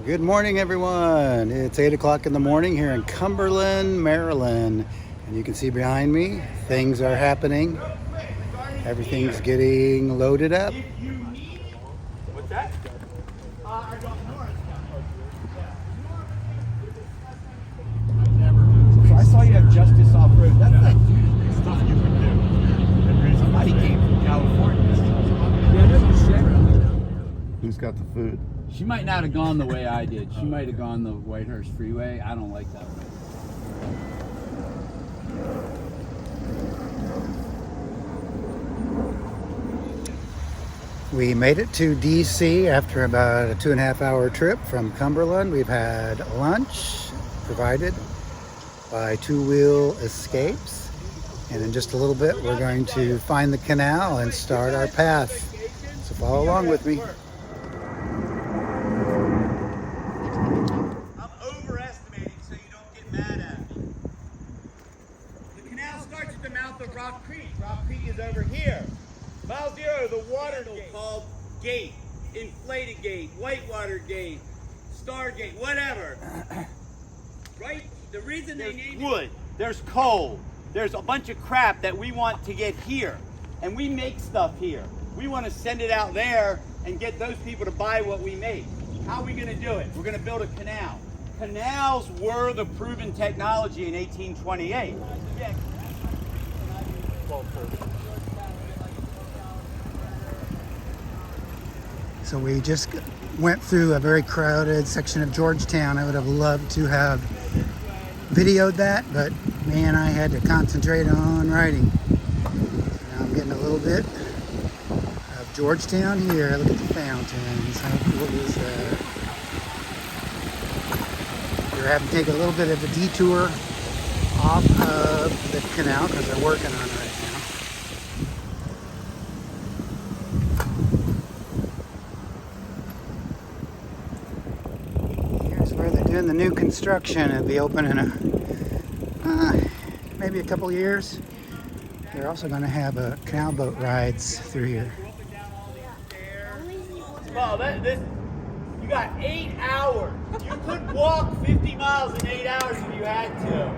Good morning, everyone. It's 8 o'clock in the morning here in Cumberland, Maryland. And you can see behind me, things are happening. Everything's getting loaded up. What's that? So I saw you have Justice Off-Road. That's like stuff you would do. And somebody came from California. Who's got the food? She might not have gone the way I did. She might have gone the Whitehurst Freeway. I don't like that way. We made it to DC after about a 2.5-hour trip from Cumberland. We've had lunch provided by Two Wheel Escapes. And in just a little bit, we're going to find the canal and start our path. So follow along with me. Rock Creek. Rock Creek is over here. Mile zero, the water called gate, inflated gate, whitewater gate, star gate, whatever. Right? The reason they named wood, there's coal, there's a bunch of crap that we want to get here. And we make stuff here. We want to send it out there and get those people to buy what we make. How are we going to do it? We're going to build a canal. Canals were the proven technology in 1828. Yeah. So we just went through a very crowded section of Georgetown. I would have loved to have videoed that, but man, I had to concentrate on writing. Now I'm getting a little bit of Georgetown here. Look at the fountains. How cool is that? We're having to take a little bit of a detour off of the canal because they're working on it right now. Here's where they're doing the new construction. It'll be open in maybe a couple years. They're also going to have a canal boat rides through here. Well, you got 8 hours. You could walk 50 miles in 8 hours if you had to.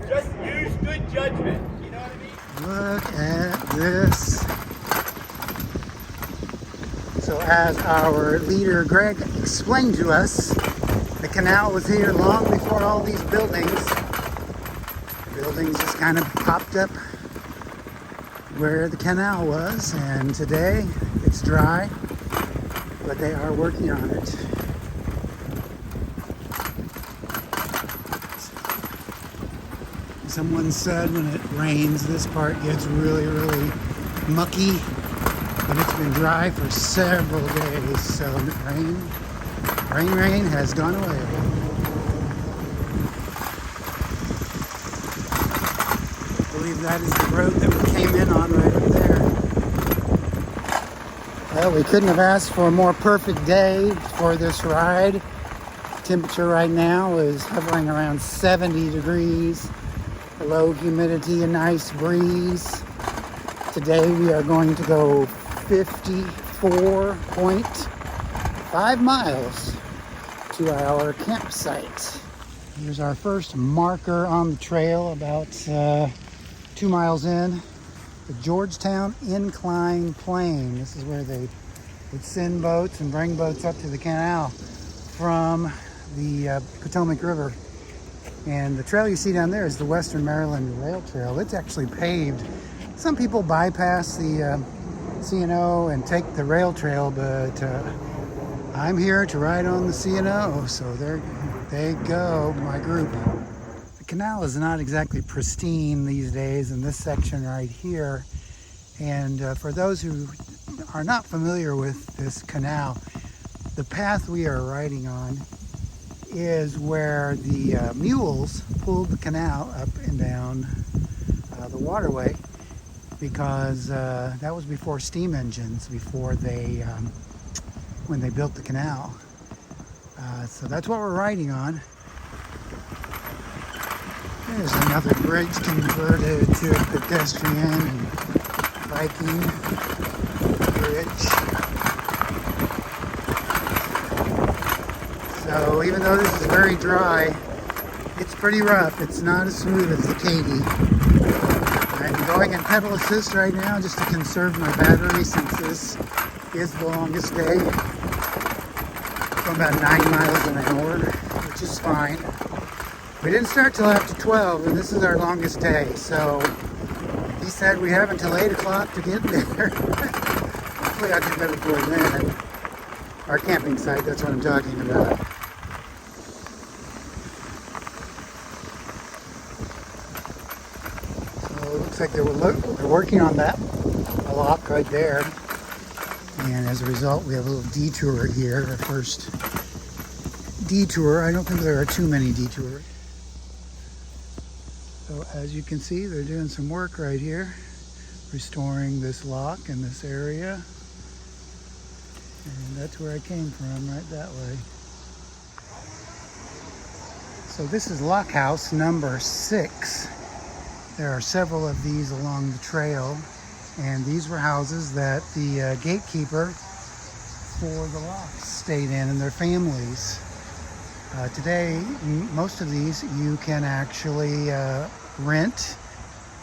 Just use good judgment. You know what I mean? Look at this. So as our leader Greg explained to us, the canal was here long before all these buildings. Buildings just kind of popped up where the canal was, and today it's dry, but they are working on it. Someone said when it rains, this part gets really, really mucky, but it's been dry for several days, so the rain has gone away. I believe that is the road that we came in on right up there. Well, we couldn't have asked for a more perfect day for this ride. The temperature right now is hovering around 70 degrees. Low humidity, a nice breeze. Today we are going to go 54.5 miles to our campsite. Here's our first marker on the trail, about 2 miles in. The Georgetown Incline Plain. This is where they would send boats and bring boats up to the canal from the Potomac River. And the trail you see down there is the Western Maryland Rail Trail. It's actually paved. Some people bypass the C&O and take the rail trail, but I'm here to ride on the C&O. So there they go, my group. The canal is not exactly pristine these days in this section right here. And for those who are not familiar with this canal, the path we are riding on is where the mules pulled the canal up and down the waterway, because that was before steam engines, before they when they built the canal. So that's what we're riding on. There's another bridge converted to a pedestrian and biking bridge. So even though this is very dry, it's pretty rough. It's not as smooth as the Katy. I'm going in pedal assist right now just to conserve my battery since this is the longest day. Going about 9 miles an hour, which is fine. We didn't start till after 12, and this is our longest day. So he said we have until 8 o'clock to get there. Hopefully I'll get there before then. Our camping site, that's what I'm talking about. So it looks like they're working on that lock right there. And as a result, we have a little detour here, our first detour. I don't think there are too many detours. So as you can see, they're doing some work right here, restoring this lock in this area. And that's where I came from, right that way. So this is lock house number 6. There are several of these along the trail. And these were houses that the gatekeeper for the locks stayed in and their families. Today, most of these you can actually rent.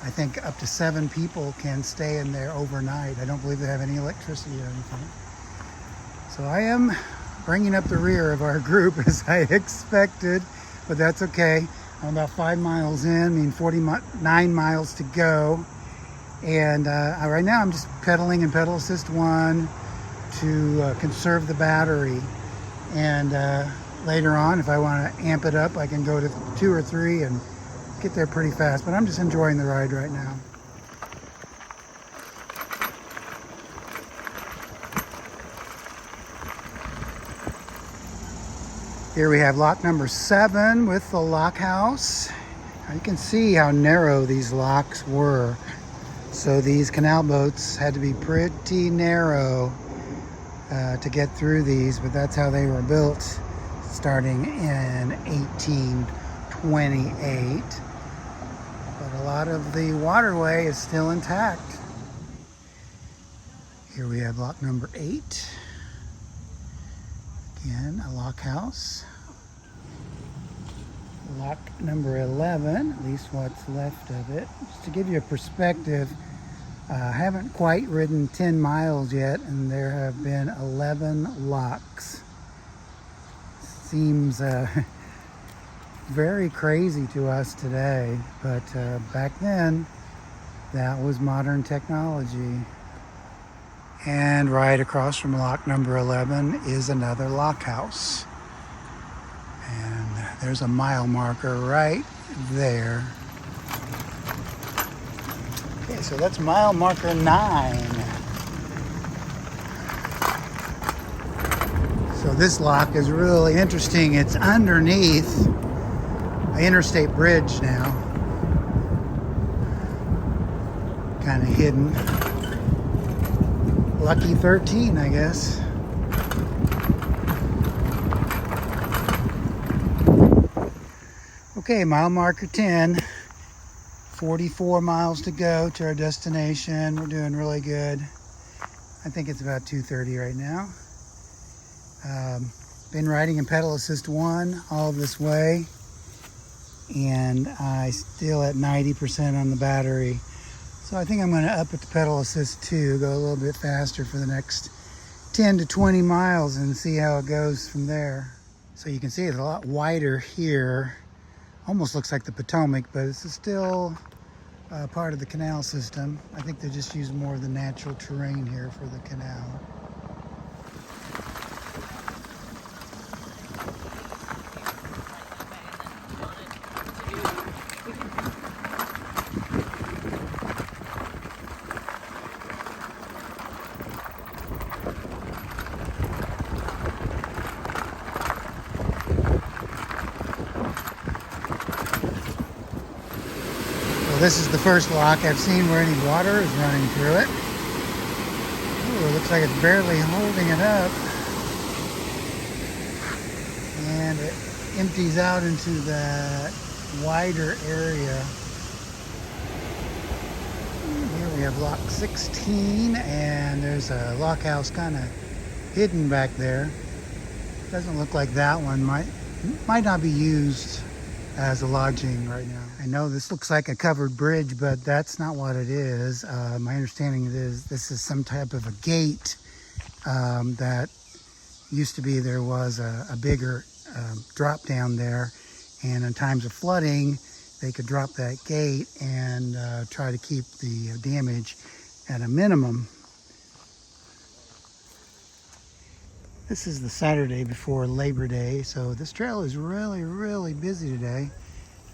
I think up to 7 people can stay in there overnight. I don't believe they have any electricity or anything. So I am bringing up the rear of our group as I expected, but that's okay. I'm about 5 miles in, 49 miles to go. And right now I'm just pedaling in pedal assist 1 to conserve the battery. And later on, if I want to amp it up, I can go to 2 or 3 and get there pretty fast. But I'm just enjoying the ride right now. Here we have lock number 7 with the lock house. Now you can see how narrow these locks were. So these canal boats had to be pretty narrow to get through these, but that's how they were built starting in 1828. But a lot of the waterway is still intact. Here we have lock number 8. Again, a lock house. Lock number 11, at least what's left of it. Just to give you a perspective, I haven't quite ridden 10 miles yet, and there have been 11 locks. Seems very crazy to us today, but back then, that was modern technology. And right across from lock number 11 is another lock house. And there's a mile marker right there. Okay, so that's mile marker 9. So this lock is really interesting. It's underneath an interstate bridge now. Kind of hidden. Lucky 13, I guess. Okay, mile marker 10. 44 miles to go to our destination. We're doing really good. I think it's about 2:30 right now. Been riding in pedal assist 1 all this way, and I still at 90% on the battery. So I think I'm going to up it to pedal assist 2, go a little bit faster for the next 10 to 20 miles and see how it goes from there. So you can see it's a lot wider here. Almost looks like the Potomac, but it's still part of the canal system. I think they just use more of the natural terrain here for the canal. This is the first lock I've seen where any water is running through it. Ooh, it looks like it's barely holding it up. And it empties out into that wider area. Here we have lock 16, and there's a lock house kind of hidden back there. Doesn't look like that one might not be used as a lodging right now. I know this looks like a covered bridge, but that's not what it is. My understanding is this is some type of a gate that used to be. There was a bigger drop down there, and in times of flooding they could drop that gate and try to keep the damage at a minimum. This is the Saturday before Labor Day, so this trail is really busy today,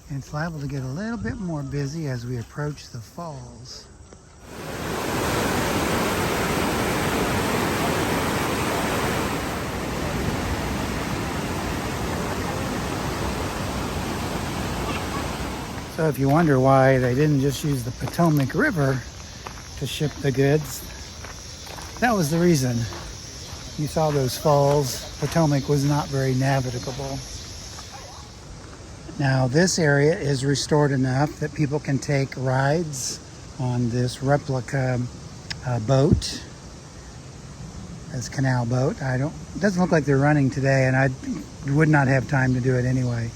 and it's liable to get a little bit more busy as we approach the falls. So if you wonder why they didn't just use the Potomac River to ship the goods, that was the reason. You saw those falls. Potomac was not very navigable. Now this area is restored enough that people can take rides on this replica boat, this canal boat. It doesn't look like they're running today, and I would not have time to do it anyway.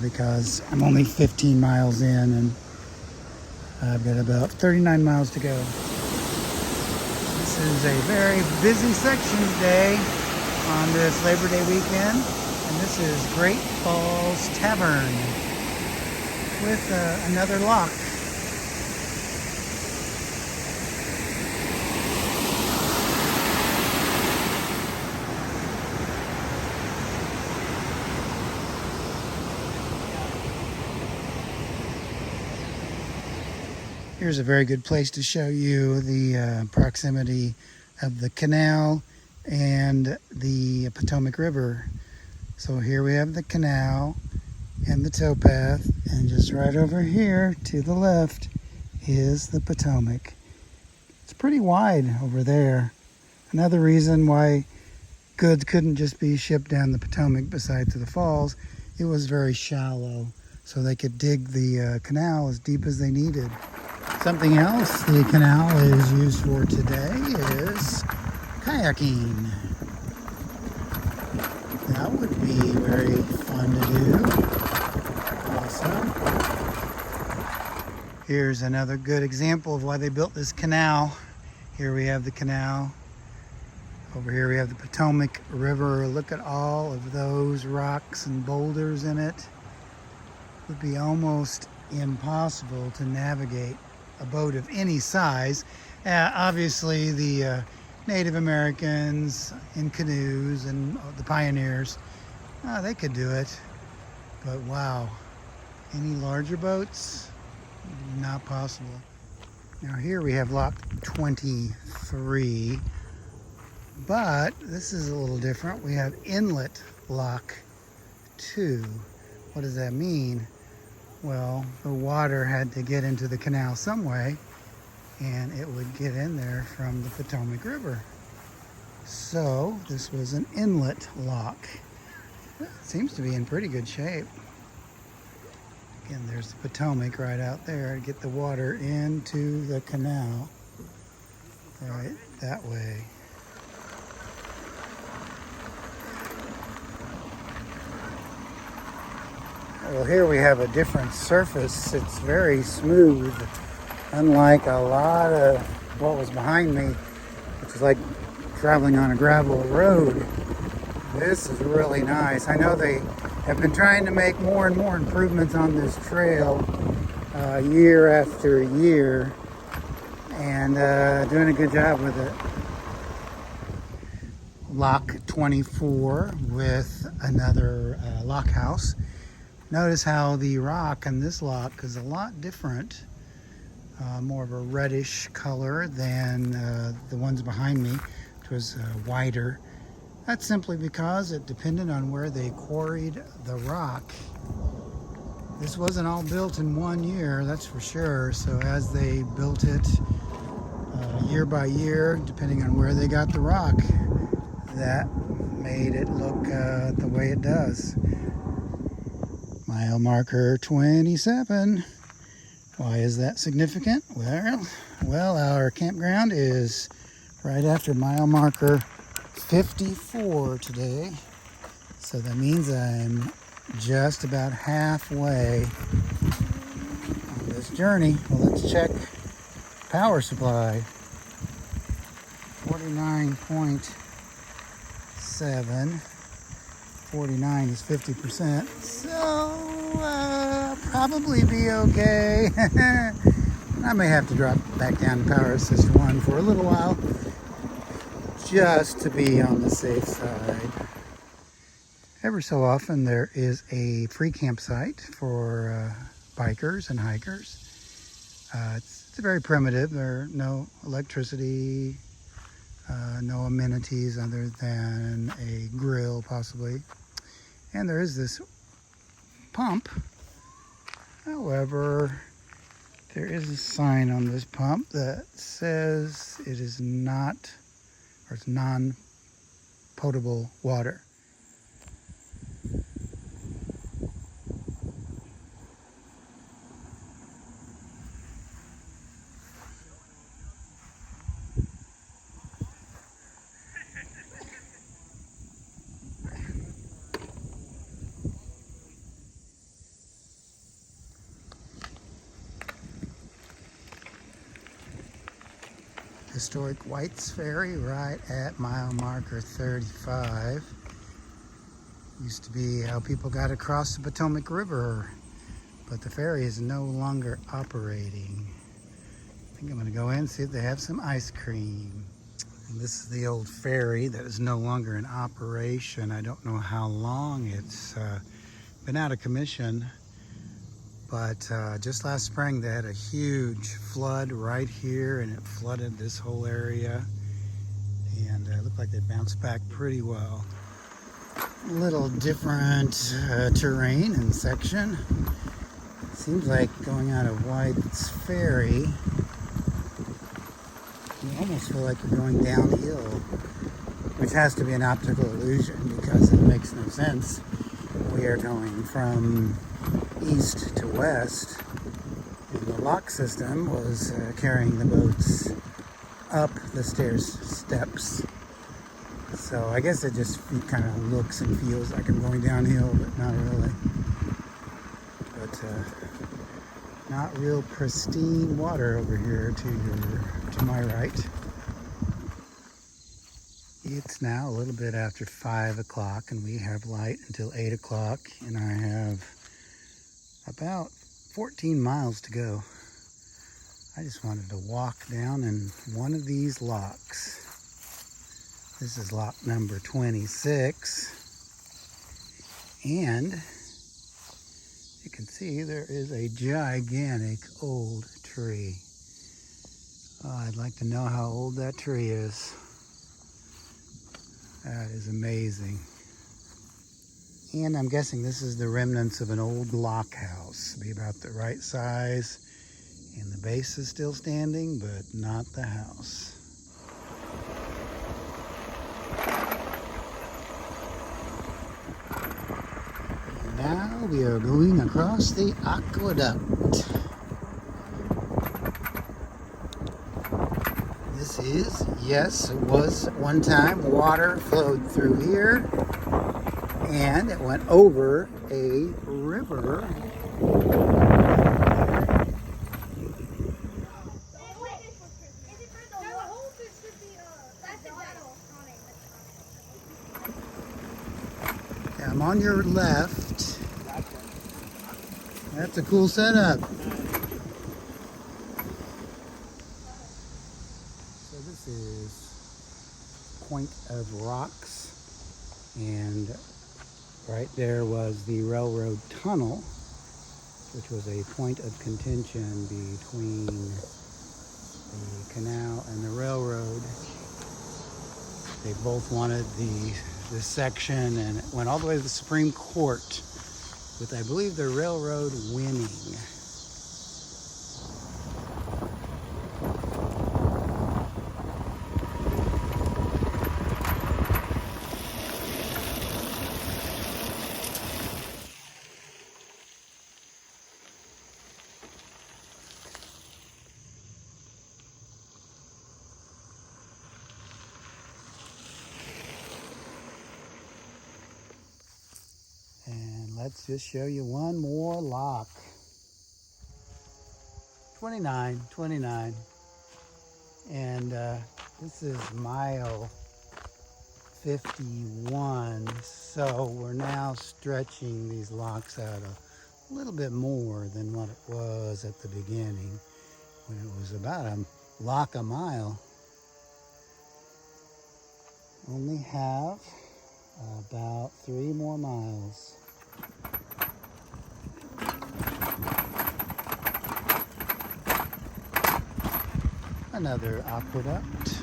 Because I'm only 15 miles in and I've got about 39 miles to go. This is a very busy section today on this Labor Day weekend, and this is Great Falls Tavern with another lock. Here's a very good place to show you the proximity of the canal and the Potomac River. So here we have the canal and the towpath, and just right over here to the left is the Potomac. It's pretty wide over there. Another reason why goods couldn't just be shipped down the Potomac besides to the falls, it was very shallow, so they could dig the canal as deep as they needed. Something else the canal is used for today is kayaking. That would be very fun to do also. Here's another good example of why they built this canal. Here we have the canal. Over here we have the Potomac River. Look at all of those rocks and boulders in it. It would be almost impossible to navigate a boat of any size. Obviously the Native Americans in canoes and the pioneers, they could do it, but wow, any larger boats, not possible. Now here we have lock 23, but this is a little different. We have inlet lock 2. What does that mean? Well, the water had to get into the canal some way, and it would get in there from the Potomac River. So this was an inlet lock. It seems to be in pretty good shape. Again, there's the Potomac right out there to get the water into the canal right that way. Well, here we have a different surface. It's very smooth, unlike a lot of what was behind me, which is like traveling on a gravel road. This is really nice. I know they have been trying to make more and more improvements on this trail year after year, and doing a good job with it. Lock 24 with another lock house. Notice how the rock on this lock is a lot different, more of a reddish color than the ones behind me, which was whiter. That's simply because it depended on where they quarried the rock. This wasn't all built in one year, that's for sure. So as they built it year by year, depending on where they got the rock, that made it look the way it does. Mile marker 27. Why is that significant? Well, our campground is right after mile marker 54 today. So that means I'm just about halfway on this journey. Well, let's check power supply. 49.7. 49 is 50%. So probably be okay. I may have to drop back down to power assist 1 for a little while, just to be on the safe side. Ever so often there is a free campsite for bikers and hikers. It's very primitive. There are no electricity, no amenities other than a grill possibly. And there is this pump. However, there is a sign on this pump that says it is not, or it's non-potable water. Historic White's Ferry right at mile marker 35. Used to be how people got across the Potomac River, but the ferry is no longer operating. I think I'm going to go in and see if they have some ice cream. And this is the old ferry that is no longer in operation. I don't know how long it's been out of commission, but just last spring they had a huge flood right here, and it flooded this whole area, and it looked like they bounced back pretty well. A little different terrain and section. Seems like going out of White's Ferry, you almost feel like you're going downhill, which has to be an optical illusion because it makes no sense. We are going from east to west, and the lock system was carrying the boats up the steps. So I guess it just kind of looks and feels like I'm going downhill, but not really. But not real pristine water over here to my right. It's now a little bit after 5 o'clock, and we have light until 8 o'clock, and I have about 14 miles to go. I just wanted to walk down in one of these locks. This is lock number 26, and you can see there is a gigantic old tree. Oh, I'd like to know how old that tree is. That is amazing. And I'm guessing this is the remnants of an old block house. Be about the right size, and the base is still standing, but not the house. Now we are going across the aqueduct. This is, yes, it was one time water flowed through here, and it went over a river. I'm on your left. That's a cool setup. So this is Point of Rocks, and right there was the railroad tunnel, which was a point of contention between the canal and the railroad. They both wanted this section, and it went all the way to the Supreme Court, with, I believe, the railroad winning. let's just show you one more lock. 29. And this is mile 51. So we're now stretching these locks out a little bit more than what it was at the beginning, when it was about a lock a mile. Only have about 3 more miles. Another aqueduct.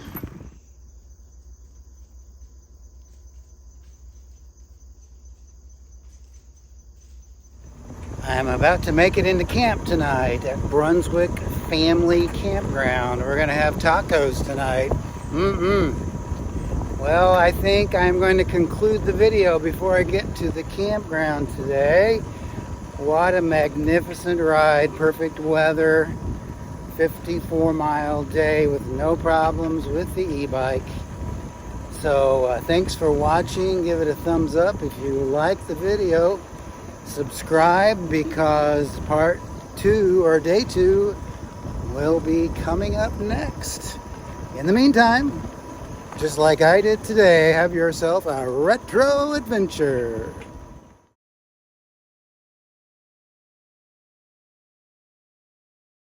I'm about to make it into camp tonight at Brunswick Family Campground. We're gonna have tacos tonight. Well, I think I'm going to conclude the video before I get to the campground today. What a magnificent ride, perfect weather, 54-mile day with no problems with the e-bike. So thanks for watching. Give it a thumbs up if you like the video. Subscribe, because part 2 or day 2 will be coming up next. In the meantime, just like I did today, have yourself a retro adventure.